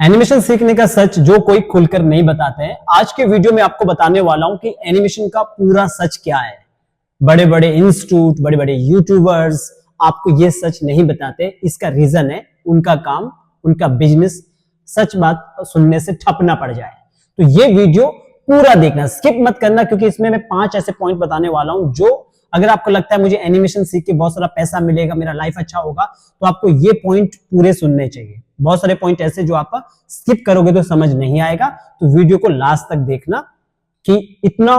Animation सीखने का सच जो कोई खुलकर नहीं बताते हैं। आज के वीडियो में आपको बताने वाला हूं कि एनिमेशन का पूरा सच क्या है। बड़े बड़े इंस्टीट्यूट, बड़े बड़े यूट्यूबर्स आपको ये सच नहीं बताते। इसका रीजन है उनका काम, उनका बिजनेस सच बात सुनने से ठप ना पड़ जाए। तो ये वीडियो पूरा देखना, स्किप मत करना, क्योंकि इसमें मैं 5 ऐसे पॉइंट बताने वाला हूं जो अगर आपको लगता है मुझे एनिमेशन सीख के बहुत सारा पैसा मिलेगा, मेरा लाइफ अच्छा होगा, तो आपको ये पॉइंट पूरे सुनने चाहिए। बहुत सारे पॉइंट ऐसे जो आप स्किप करोगे तो समझ नहीं आएगा। तो वीडियो को लास्ट तक देखना कि इतना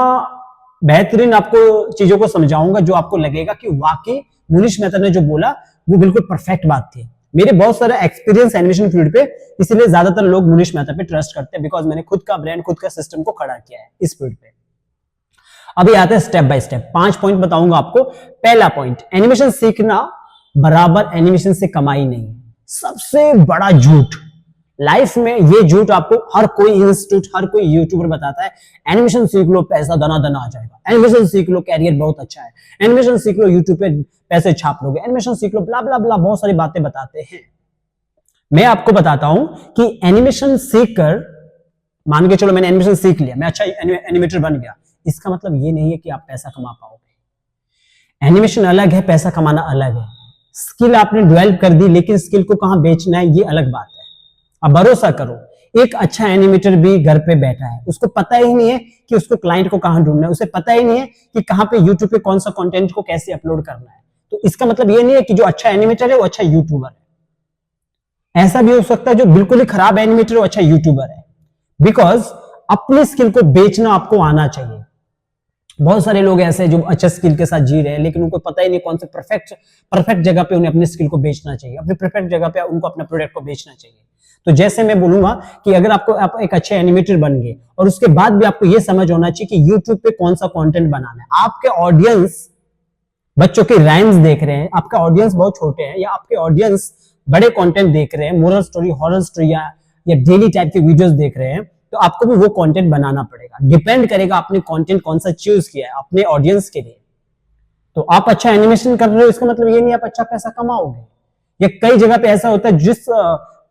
बेहतरीन आपको चीजों को समझाऊंगा जो आपको लगेगा कि वाकई मुनीश मेहता ने जो बोला वो बिल्कुल परफेक्ट बात थी। मेरे बहुत सारा एक्सपीरियंस एनिमेशन फील्ड पे, इसलिए ज्यादातर लोग मुनीश मेहता पे ट्रस्ट करते हैं, बिकॉज मैंने खुद का ब्रांड, खुद का सिस्टम को खड़ा किया है इस फील्ड पे। अभी आते हैं स्टेप बाय स्टेप। 5 पॉइंट बताऊंगा आपको। पहला पॉइंट, एनिमेशन सीखना बराबर एनिमेशन से कमाई नहीं। सबसे बड़ा झूठ लाइफ में, ये झूठ आपको हर कोई इंस्टीट्यूट, हर कोई यूट्यूबर बताता है। एनिमेशन सीख लो, पैसा दना दना आ जाएगा। एनिमेशन सीख लो, कैरियर बहुत अच्छा है। एनिमेशन सीख लो, यूट्यूब पे पैसे छाप लोगे। एनिमेशन सीख लो, ब्ला ब्ला ब्ला, बहुत सारी बातें बताते हैं। मैं आपको बताता हूं कि एनिमेशन सीखकर, मान के चलो मैंने एनिमेशन सीख लिया, मैं अच्छा एनिमेटर बन गया, इसका मतलब ये नहीं है कि आप पैसा कमा पाओगे। एनिमेशन अलग है, पैसा कमाना अलग है। स्किल आपने डेवलप कर दी, लेकिन स्किल को कहां बेचना है ये अलग बात है। अब भरोसा करो, एक अच्छा एनिमेटर भी घर पे बैठा है, उसको पता ही नहीं है कि उसको क्लाइंट को कहां ढूंढना है, उसे पता ही नहीं है कि कहां पे यूट्यूब पे कौन सा कंटेंट को कैसे अपलोड करना है। तो इसका मतलब ये नहीं है कि जो अच्छा एनिमेटर है वो अच्छा यूट्यूबर है। ऐसा भी हो सकता है जो बिल्कुल ही खराब एनिमेटर है वो अच्छा यूट्यूबर है। बिकॉज अपनी स्किल को बेचना आपको आना चाहिए। बहुत सारे लोग ऐसे हैं जो अच्छे स्किल के साथ जी रहे हैं, लेकिन उनको पता ही नहीं कौन से परफेक्ट जगह पे उन्हें अपनी स्किल को बेचना चाहिए, अपनी परफेक्ट जगह पे उनको अपने प्रोडक्ट को बेचना चाहिए। तो जैसे मैं बोलूंगा कि अगर आप एक अच्छे एनिमेटर बन गए और उसके बाद भी आपको यह समझ होना चाहिए कि यूट्यूब पे कौन सा कंटेंट बनाना है। आपके ऑडियंस बच्चों के राइम्स देख रहे हैं, आपका ऑडियंस बहुत छोटे हैं, या आपके ऑडियंस बड़े कंटेंट देख रहे हैं, मोरल स्टोरी, हॉरर स्टोरी या डेली टाइप के वीडियोस देख रहे हैं, तो आपको भी वो कंटेंट बनाना पड़ेगा। डिपेंड करेगा आपने कंटेंट कौन सा चूज किया है अपने ऑडियंस के लिए। तो आप अच्छा एनिमेशन कर रहे हो, इसका मतलब ये नहीं आप अच्छा पैसा कमाओगे। या कई जगह पे ऐसा होता है, जिस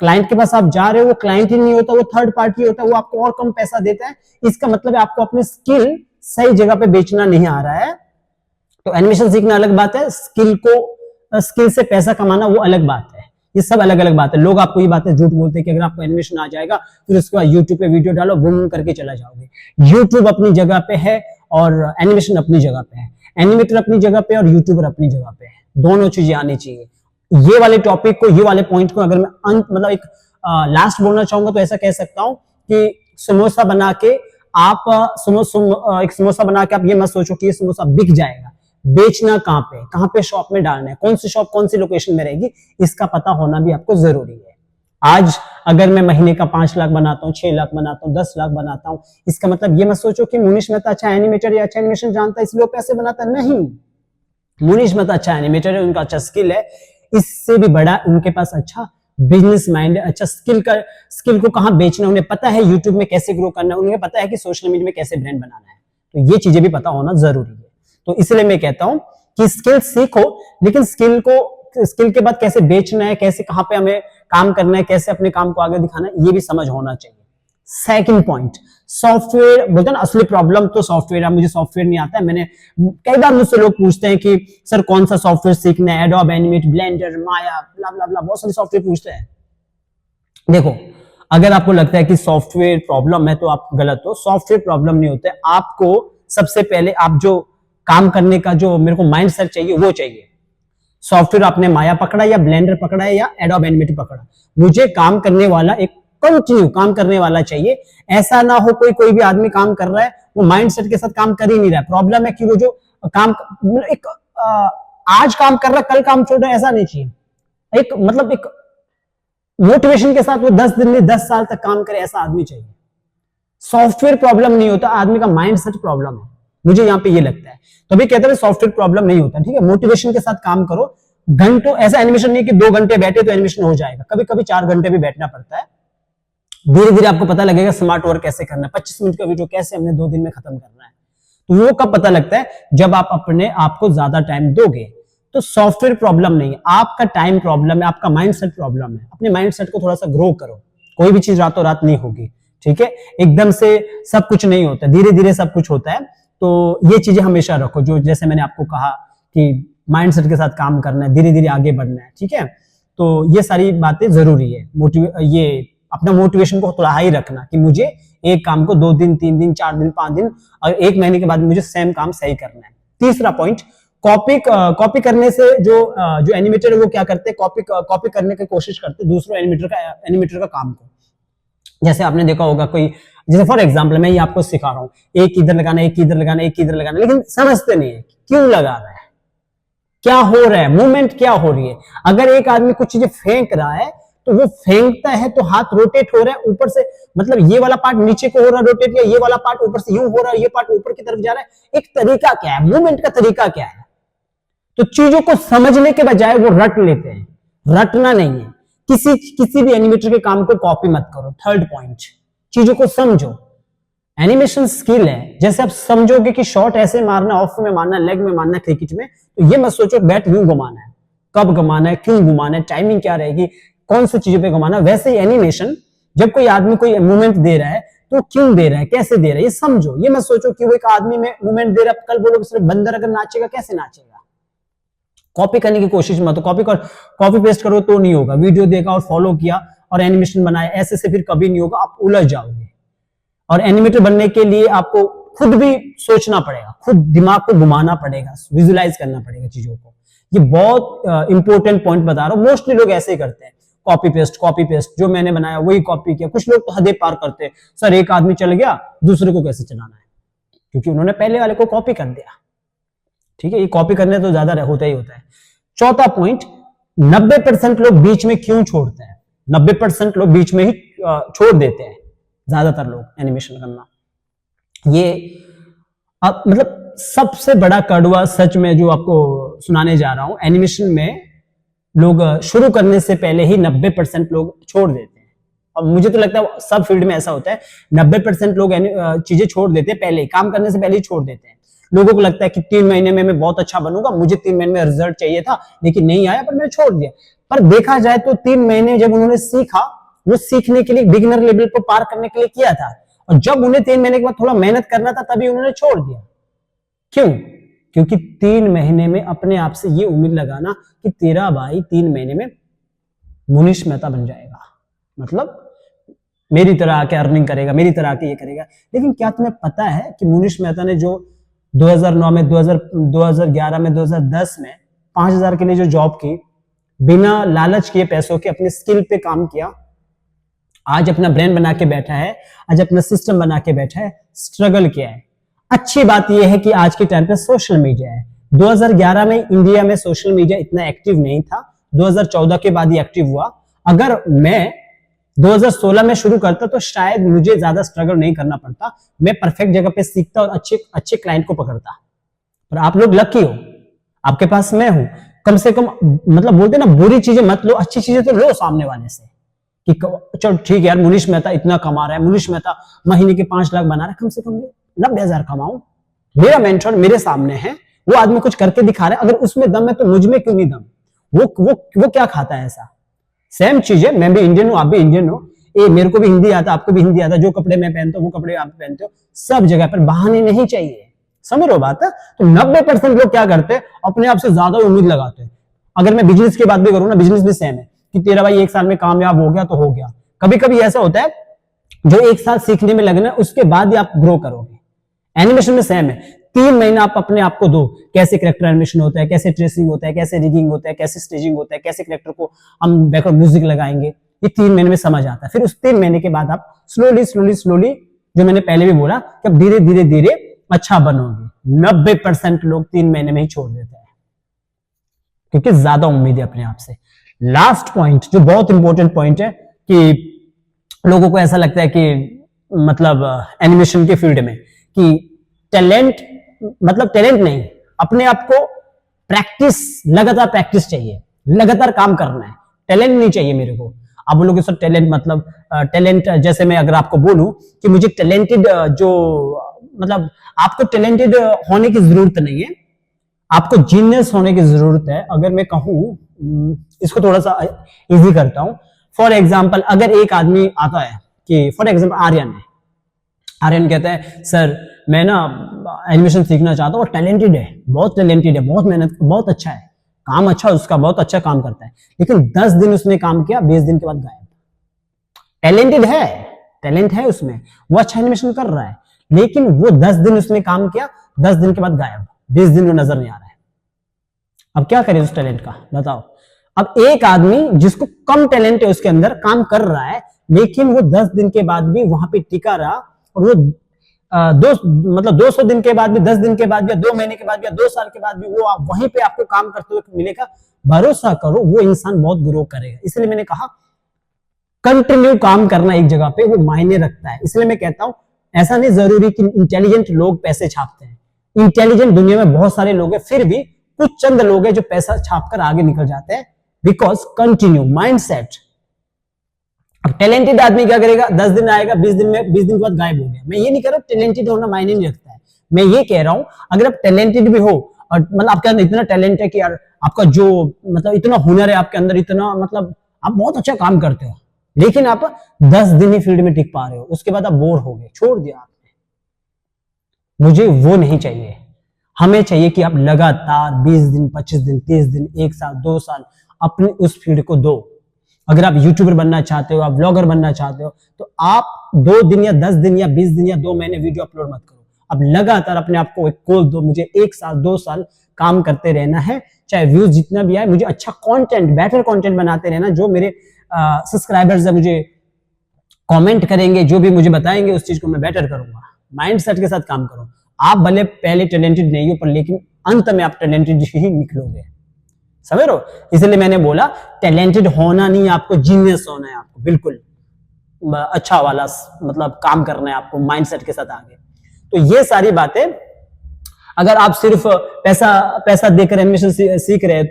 क्लाइंट के पास आप जा रहे हो वो क्लाइंट ही नहीं होता, वो थर्ड पार्टी होता है, वो आपको और कम पैसा देता है। इसका मतलब है आपको अपनी स्किल सही जगह पे बेचना नहीं आ रहा है। तो एनिमेशन सीखना अलग बात है, स्किल से पैसा कमाना वो अलग बात है। ये सब अलग अलग बात है। लोग आपको ये बातें झूठ बोलते हैं कि अगर आपको एनिमेशन आ जाएगा फिर उसके बाद यूट्यूब पे वीडियो डालो, बूम करके चला जाओगे। यूट्यूब अपनी जगह पे है और एनिमेशन अपनी जगह पे है। एनिमेटर अपनी जगह पे और यूट्यूबर अपनी जगह पे है। दोनों चीजें आनी चाहिए। ये वाले टॉपिक को, ये वाले पॉइंट को अगर मैं मतलब एक लास्ट बोलना चाहूंगा तो ऐसा कह सकता हूं कि समोसा बना के एक समोसा बना के आप ये मत सोचो कि ये समोसा बिक जाएगा। बेचना कहां पे शॉप में डालना है, कौन सी शॉप कौन सी लोकेशन में रहेगी, इसका पता होना भी आपको जरूरी है। आज अगर मैं महीने का 5 लाख बनाता हूं, 6 लाख बनाता हूं, 10 लाख बनाता हूं, इसका मतलब ये मत सोचो कि मुनीश मेहता अच्छा एनिमेटर या अच्छा एनिमेशन जानता है इसलिए पैसे बनाता नहीं। मुनीश मेहता अच्छा एनिमेटर है, उनका अच्छा स्किल है, इससे भी बड़ा उनके पास अच्छा बिजनेस माइंड है। अच्छा स्किल को कहां बेचना उन्हें पता है, यूट्यूब में कैसे ग्रो करना है उन्हें पता है, कि सोशल मीडिया में कैसे ब्रांड बनाना है। तो ये चीजें भी पता होना जरूरी है। तो इसलिए मैं कहता हूं कि स्किल सीखो, लेकिन स्किल के बाद कैसे बेचना है, कैसे कहां पे हमें काम करना है, कैसे अपने काम को आगे दिखाना है, ये भी समझ होना चाहिए। सेकंड पॉइंट, सॉफ्टवेयर बोलते हैं ना, असली प्रॉब्लम तो सॉफ्टवेयर है। मुझे सॉफ्टवेयर नहीं आता है। मैंने कई बार मुझसे लोग पूछते हैं कि सर कौन सा सॉफ्टवेयर सीखना है, एडोब, एनिमेट, ब्लेंडर, माया, ब्ला ब्ला ब्ला, बहुत सारे सॉफ्टवेयर पूछते हैं। देखो, अगर आपको लगता है कि सॉफ्टवेयर प्रॉब्लम है तो आप गलत हो। सॉफ्टवेयर प्रॉब्लम नहीं होते। आपको सबसे पहले आप जो काम करने का जो मेरे को माइंडसेट चाहिए वो चाहिए। सॉफ्टवेयर आपने माया पकड़ा या ब्लेंडर पकड़ा है या एडोब एनिमेटर पकड़ा, मुझे काम करने वाला एक कंटिन्यू काम करने वाला चाहिए। ऐसा ना हो कोई भी आदमी काम कर रहा है, वो माइंडसेट के साथ काम कर ही नहीं रहा है। प्रॉब्लम है कि वो जो काम एक आज काम कर रहा है कल काम छोड़ रहा है, ऐसा नहीं चाहिए। एक मोटिवेशन के साथ वो 10 दिन में 10 साल तक काम करे, ऐसा आदमी चाहिए। सॉफ्टवेयर प्रॉब्लम नहीं होता, आदमी का माइंडसेट प्रॉब्लम है। मुझे यहां पे ये लगता है। तो अभी कहते हैं सॉफ्टवेयर प्रॉब्लम नहीं होता, ठीक है। मोटिवेशन के साथ काम करो। घंटों, ऐसा एनिमेशन नहीं कि 2 घंटे बैठे तो एनिमेशन हो जाएगा। कभी कभी 4 घंटे भी बैठना पड़ता है। धीरे धीरे आपको पता लगेगा स्मार्ट वर्क कैसे करना है, 25 मिनट का वीडियो कैसे हमने 2 दिन में खत्म करना है। तो वो कब पता लगता है, जब आप अपने आप को ज्यादा टाइम दोगे। तो सॉफ्टवेयर प्रॉब्लम नहीं है, आपका टाइम प्रॉब्लम है, आपका माइंडसेट प्रॉब्लम है। अपने माइंडसेट को थोड़ा सा ग्रो करो। कोई भी चीज रातों रात नहीं होगी, ठीक है। एकदम से सब कुछ नहीं होता, धीरे धीरे सब कुछ होता है। तो ये चीजें हमेशा रखो, जो जैसे मैंने आपको कहा कि माइंडसेट के साथ काम करना है, धीरे धीरे आगे बढ़ना है, ठीक है। तो ये सारी बातें जरूरी है। ये अपना मोटिवेशन को थोड़ा हाई रखना कि मुझे एक काम को 2 दिन 3 दिन 4 दिन 5 दिन और 1 महीने के बाद मुझे सेम काम सही करना है। तीसरा पॉइंट, कॉपी करने से जो एनिमेटर है वो क्या करते हैं, कॉपी करने की कोशिश करते हैं दूसरों एनिमेटर का काम को। जैसे आपने देखा होगा कोई, जैसे फॉर एग्जांपल मैं ये आपको सिखा रहा हूँ, एक इधर लगाना, एक इधर लगाना, एक इधर लगाना, लेकिन समझते नहीं है क्यों लगा रहा है, क्या हो रहा है, मूवमेंट क्या हो रही है। अगर एक आदमी कुछ चीजें फेंक रहा है तो वो फेंकता है तो हाथ रोटेट हो रहा है ऊपर से, मतलब ये वाला पार्ट नीचे को हो रहा है रोटेट, या ये वाला पार्ट ऊपर से यूं हो रहा है, ये पार्ट ऊपर की तरफ जा रहा है। एक तरीका क्या है, मूवमेंट का तरीका क्या है। तो चीजों को समझने के बजाय वो रट लेते हैं, रटना नहीं है। किसी भी एनिमेटर के काम को कॉपी मत करो। थर्ड पॉइंट, चीजों को समझो। एनिमेशन स्किल है, जैसे आप समझोगे कि शॉट ऐसे मारना, ऑफ में मारना, लेग में मारना क्रिकेट में, तो ये मत सोचो बैट यूं घुमाना है, कब घुमाना है, क्यों घुमाना है, टाइमिंग क्या रहेगी, कौन सी चीजों पे घुमाना। वैसे ही एनिमेशन, जब कोई आदमी कोई मूवमेंट दे रहा है तो क्यों दे रहा है, कैसे दे रहा है, ये समझो। ये मत सोचो कि वो एक आदमी में मूवमेंट दे रहा है, कल बोलोगे सिर्फ बंदर अगर नाचेगा कैसे नाचेगा। कॉपी करने की कोशिश मत, कॉपी पेस्ट करो तो नहीं होगा। वीडियो देखा और फॉलो किया और एनिमेशन बनाया, ऐसे से फिर कभी नहीं होगा, आप उलझ जाओगे। और एनिमेटर बनने के लिए आपको खुद भी सोचना पड़ेगा, खुद दिमाग को घुमाना पड़ेगा, विजुलाइज करना पड़ेगा चीजों को। ये बहुत इंपॉर्टेंट पॉइंट बता रहा हूं। मोस्टली लोग ऐसे ही करते हैं, कॉपी पेस्ट, जो मैंने बनाया वही कॉपी किया। कुछ लोग तो हदें पार करते हैं, सर एक आदमी चल गया दूसरे को कैसे चलाना है, क्योंकि उन्होंने पहले वाले को कॉपी कर दिया, ठीक है। ये कॉपी करने तो ज्यादा होता ही होता है। चौथा पॉइंट, 90% लोग बीच में क्यों छोड़ते हैं, 90% लोग बीच में ही छोड़ देते हैं, ज्यादातर लोग एनिमेशन करना। ये मतलब सबसे बड़ा कड़वा सच में जो आपको सुनाने जा रहा हूं, एनिमेशन में लोग शुरू करने से पहले ही 90% लोग छोड़ देते हैं। और मुझे तो लगता है सब फील्ड में ऐसा होता है, 90% लोग चीजें छोड़ देते हैं, पहले काम करने से पहले ही छोड़ देते हैं। लोगों को लगता है कि 3 महीने में मैं बहुत अच्छा बनूंगा, मुझे 3 महीने में रिजल्ट चाहिए था लेकिन नहीं आया, पर मैंने छोड़ दिया। पर देखा जाए तो 3 महीने जब उन्होंने सीखा, वो सीखने के लिए बिगिनर लेवल को पार करने के लिए किया था, और जब उन्हें 3 महीने के बाद थोड़ा मेहनत करना था तभी उन्होंने छोड़ दिया। क्यों? क्योंकि 3 महीने में अपने आप से ये उम्मीद लगाना कि तेरा भाई 3 महीने में मुनीश मेहता बन जाएगा, मतलब मेरी तरह आके अर्निंग करेगा, मेरी तरह आके ये करेगा। लेकिन क्या तुम्हें पता है कि मुनीश मेहता ने जो 2009 में, 2011 में, 2010 में 5000 के लिए जो जॉब की, बिना लालच किए पैसों के, अपने स्किल पे काम किया, आज अपना ब्रांड बना के बैठा है, आज अपना सिस्टम बना के बैठा है, स्ट्रगल किया है। अच्छी बात यह है कि आज के टाइम पे सोशल मीडिया है। 2011 में इंडिया में सोशल मीडिया इतना एक्टिव नहीं था, 2014 के बाद ही एक्टिव हुआ। अगर मैं 2016 में शुरू करता तो शायद मुझे ज्यादा स्ट्रगल नहीं करना पड़ता, मैं परफेक्ट जगह पे सीखता और अच्छे क्लाइंट को पकड़ता। पर आप लोग लकी हो, आपके पास मैं हूं। कम से कम, मतलब बोलते ना, बुरी चीजें मत लो, अच्छी चीजें तो लो सामने वाले से कि चलो ठीक है यार, मुनीश मेहता इतना कमा रहा है, मुनीश मेहता महीने के 5 लाख बना रहा है, कम से कम 90,000 कमाऊं। मेरा मेंटर मेरे सामने है, वो आदमी कुछ करके दिखा रहा है, अगर उसमें दम है तो मुझ में क्यों नहीं दम। वो क्या खाता है ऐसा। सेम चीज है, मैं भी इंडियन हूं, आप भी इंडियन हो, मेरे को भी हिंदी आता, आपको भी हिंदी आता, जो कपड़े मैं पहनता हूं वो कपड़े आप पहनते हो, सब जगह पर बहाने नहीं चाहिए, समझ लो बात है। तो 90% लोग क्या करते हैं, अपने आप से ज्यादा उम्मीद लगाते हैं। अगर मैं बिजनेस की बात भी करूं ना, बिजनेस भी सेम है कि तेरा भाई 1 साल में कामयाब हो गया तो हो गया। कभी कभी ऐसा होता है जो 1 साल सीखने में लगना है उसके बाद ही आप ग्रो करोगे। एनिमेशन में सेम है, 3 महीना आप अपने आप को दो, कैसे कैरेक्टर एनिमेशन होता है, कैसे ट्रेसिंग होता है, कैसे रिगिंग होता है, कैसे स्टेजिंग होता है, कैसे कैरेक्टर को हम बैकग्राउंड म्यूजिक लगाएंगे, ये 3 महीने में समझ आता है। फिर उस 3 महीने के बाद आप स्लोली, जो मैंने पहले भी बोला कि अब धीरे धीरे अच्छा बनोगे। 90% लोग 3 महीने में ही छोड़ देते हैं क्योंकि ज्यादा उम्मीद है अपने आप से। लास्ट पॉइंट जो बहुत इंपॉर्टेंट पॉइंट है कि लोगों को ऐसा लगता है कि मतलब एनिमेशन के फील्ड में कि टैलेंट, मतलब टैलेंट नहीं, अपने आप को प्रैक्टिस, लगातार प्रैक्टिस चाहिए, लगातार काम करना है, टैलेंट नहीं चाहिए मेरे को। आप बोलोगे सर टैलेंट मतलब टैलेंट, जैसे मैं अगर आपको बोलूं कि मुझे टैलेंटेड, जो मतलब आपको टैलेंटेड होने की जरूरत नहीं है, आपको जीनियस होने की जरूरत है। अगर मैं कहूं, इसको थोड़ा सा इजी करता हूं, फॉर एग्जाम्पल अगर एक आदमी आता है कि फॉर एग्जाम्पल आर्यन कहता है सर मैं ना एनिमेशन सीखना चाहता हूँ, टैलेंटेड है, बहुत टैलेंटेड है, बहुत मेहनत, बहुत अच्छा है, काम अच्छा उसका, बहुत अच्छा काम करता है, लेकिन 10 दिन उसने काम किया, 20 दिन के बाद गायब। टैलेंटेड है, टैलेंट है उसमें, वो अच्छा एनिमेशन कर रहा है, लेकिन वो 10 दिन उसने काम किया, 10 दिन के बाद गायब, 20 दिन में नजर नहीं आ रहा है। अब क्या करें उस टैलेंट का, बताओ। अब एक आदमी जिसको कम टैलेंट है उसके अंदर, काम कर रहा है, लेकिन वो 10 दिन के बाद भी वहां पे टिका रहा, और वो 200 दिन के बाद भी, 10 दिन के बाद भी, 2 महीने के बाद भी, 2 साल के बाद भी वो वहीं पे आपको काम करते हुए मिलेगा। भरोसा करो वो इंसान बहुत ग्रो करेगा। इसलिए मैंने कहा कंटिन्यू काम करना एक जगह पे वो मायने रखता है। इसलिए मैं कहता हूं ऐसा नहीं जरूरी कि इंटेलिजेंट लोग पैसे छापते हैं। इंटेलिजेंट दुनिया में बहुत सारे लोग हैं, फिर भी कुछ चंद लोग हैं जो पैसा छापकर आगे निकल जाते हैं, बिकॉज कंटिन्यू माइंडसेट। अब टैलेंटेड आदमी क्या करेगा, 10 दिन आएगा, 20 दिन के बाद गायब हो गया। मैं ये नहीं कह रहा हूं टैलेंटेड होना मायने नहीं रखता है, मैं ये कह रहा हूं अगर आप टैलेंटेड भी हो और मतलब आपके अंदर इतना टैलेंट है कि यार आपका जो मतलब इतना हुनर है आपके अंदर, इतना मतलब आप बहुत अच्छा काम करते हो, लेकिन आप 10 दिन ही फील्ड में टिक पा रहे हो, उसके बाद आप बोर हो गए, छोड़ दिया आपने। मुझे वो नहीं चाहिए। हमें चाहिए कि आप लगातार 20 दिन, 25 दिन, 30 दिन, 1 साल, 2 साल अपने उस फील्ड को दो। अगर आप यूट्यूबर बनना चाहते हो, आप व्लॉगर बनना चाहते हो, तो आप 2 दिन या 10 दिन या 20 दिन या 2 महीने वीडियो अपलोड मत करो। अब लगातार अपने आप को एक गोल दो, मुझे 1 साल 2 साल काम करते रहना है, चाहे व्यूज जितना भी आए, मुझे अच्छा कंटेंट, बेटर कंटेंट बनाते रहना। जो मेरे सब्सक्राइबर्स है मुझे कमेंट करेंगे, जो भी मुझे बताएंगे उस चीज को मैं बेटर करूंगा। माइंडसेट के साथ काम करो। आप भले पहले टैलेंटेड नहीं हो, पर लेकिन अंत में आप टैलेंटेड ही निकलोगे, समझ रहे हो। इसलिए मैंने बोला टैलेंटेड होना नहीं, आपको जीनियस होना है, आपको बिल्कुल अच्छा वाला मतलब काम करना है आपको माइंडसेट के साथ आगे। तो ये सारी बातें अगर आप सिर्फ पैसा देकर एनिमेशन सीख रहे हैं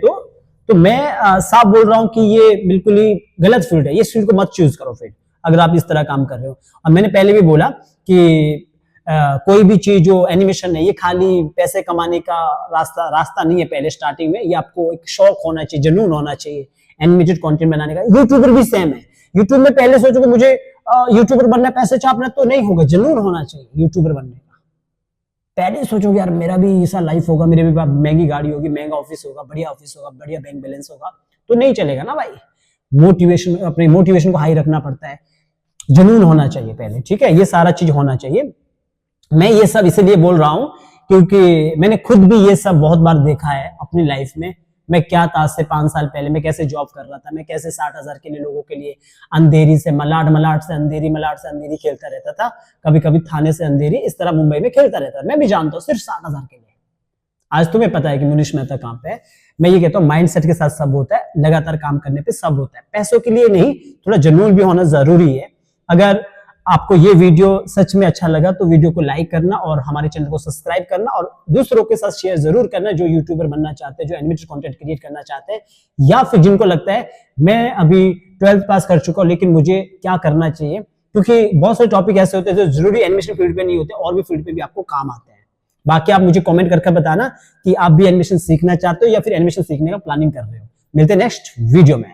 तो मैं साफ बोल रहा हूं कि ये बिल्कुल ही गलत फील्ड है। ये फील्ड को मत चूज करो फिर, अगर आप इस तरह काम कर रहे हो। और मैंने पहले भी बोला कि कोई भी चीज जो एनिमेशन है ये खाली पैसे कमाने का रास्ता नहीं है। पहले स्टार्टिंग में ये आपको एक शौक होना चाहिए, जुनून होना चाहिए एनिमेटेड कंटेंट बनाने का। यूट्यूबर भी सेम है। यूट्यूब में पहले सोचो कि मुझे यूट्यूबर बनना, पैसे छापना, तो नहीं होगा। जुनून होना चाहिए यूट्यूबर बनने का। पहले सोचोगे यार मेरा भी ऐसा लाइफ होगा, मेरे भी महंगी गाड़ी होगी, महंगा ऑफिस होगा, बढ़िया ऑफिस होगा, बढ़िया बैंक बैलेंस होगा, तो नहीं चलेगा ना भाई। मोटिवेशन, अपने मोटिवेशन को हाई रखना पड़ता है, जुनून होना चाहिए पहले, ठीक है। ये सारा चीज होना चाहिए। मैं ये सब इसलिए बोल रहा हूं क्योंकि मैंने खुद भी ये सब बहुत बार देखा है अपनी लाइफ में। मैं क्या था, आज से 5 साल पहले मैं कैसे जॉब कर रहा था, मैं कैसे 60,000 के लिए लोगों के लिए अंधेरी से मलाड, मलाड से अंधेरी, मलाड से अंधेरी खेलता रहता था, कभी कभी थाने से अंधेरी, इस तरह मुंबई में खेलता रहता था। मैं भी जानता हूँ, सिर्फ 60,000 के लिए। आज तुम्हें पता है कि मुनीश मेहता कहां पे है। मैं ये कहता हूँ माइंडसेट के साथ सब होता है, लगातार काम करने पे सब होता है। पैसों के लिए नहीं, थोड़ा जुनून भी होना जरूरी है। अगर आपको ये वीडियो सच में अच्छा लगा तो वीडियो को लाइक करना और हमारे चैनल को सब्सक्राइब करना और दूसरों के साथ शेयर जरूर करना, जो यूट्यूबर बनना चाहते हैं, जो एनिमेटेड कंटेंट क्रिएट करना चाहते हैं, या फिर जिनको लगता है मैं अभी 12th पास कर चुका हूं लेकिन मुझे क्या करना चाहिए। क्योंकि बहुत सारे टॉपिक ऐसे होते हैं जो जरूरी एनिमेशन फील्ड पे नहीं होते, और भी फील्ड पे भी आपको काम आते हैं। बाकी आप मुझे कमेंट करके बताना कि आप भी एनिमेशन सीखना चाहते हो या फिर एनिमेशन सीखने का प्लानिंग कर रहे हो। मिलते हैं नेक्स्ट वीडियो में।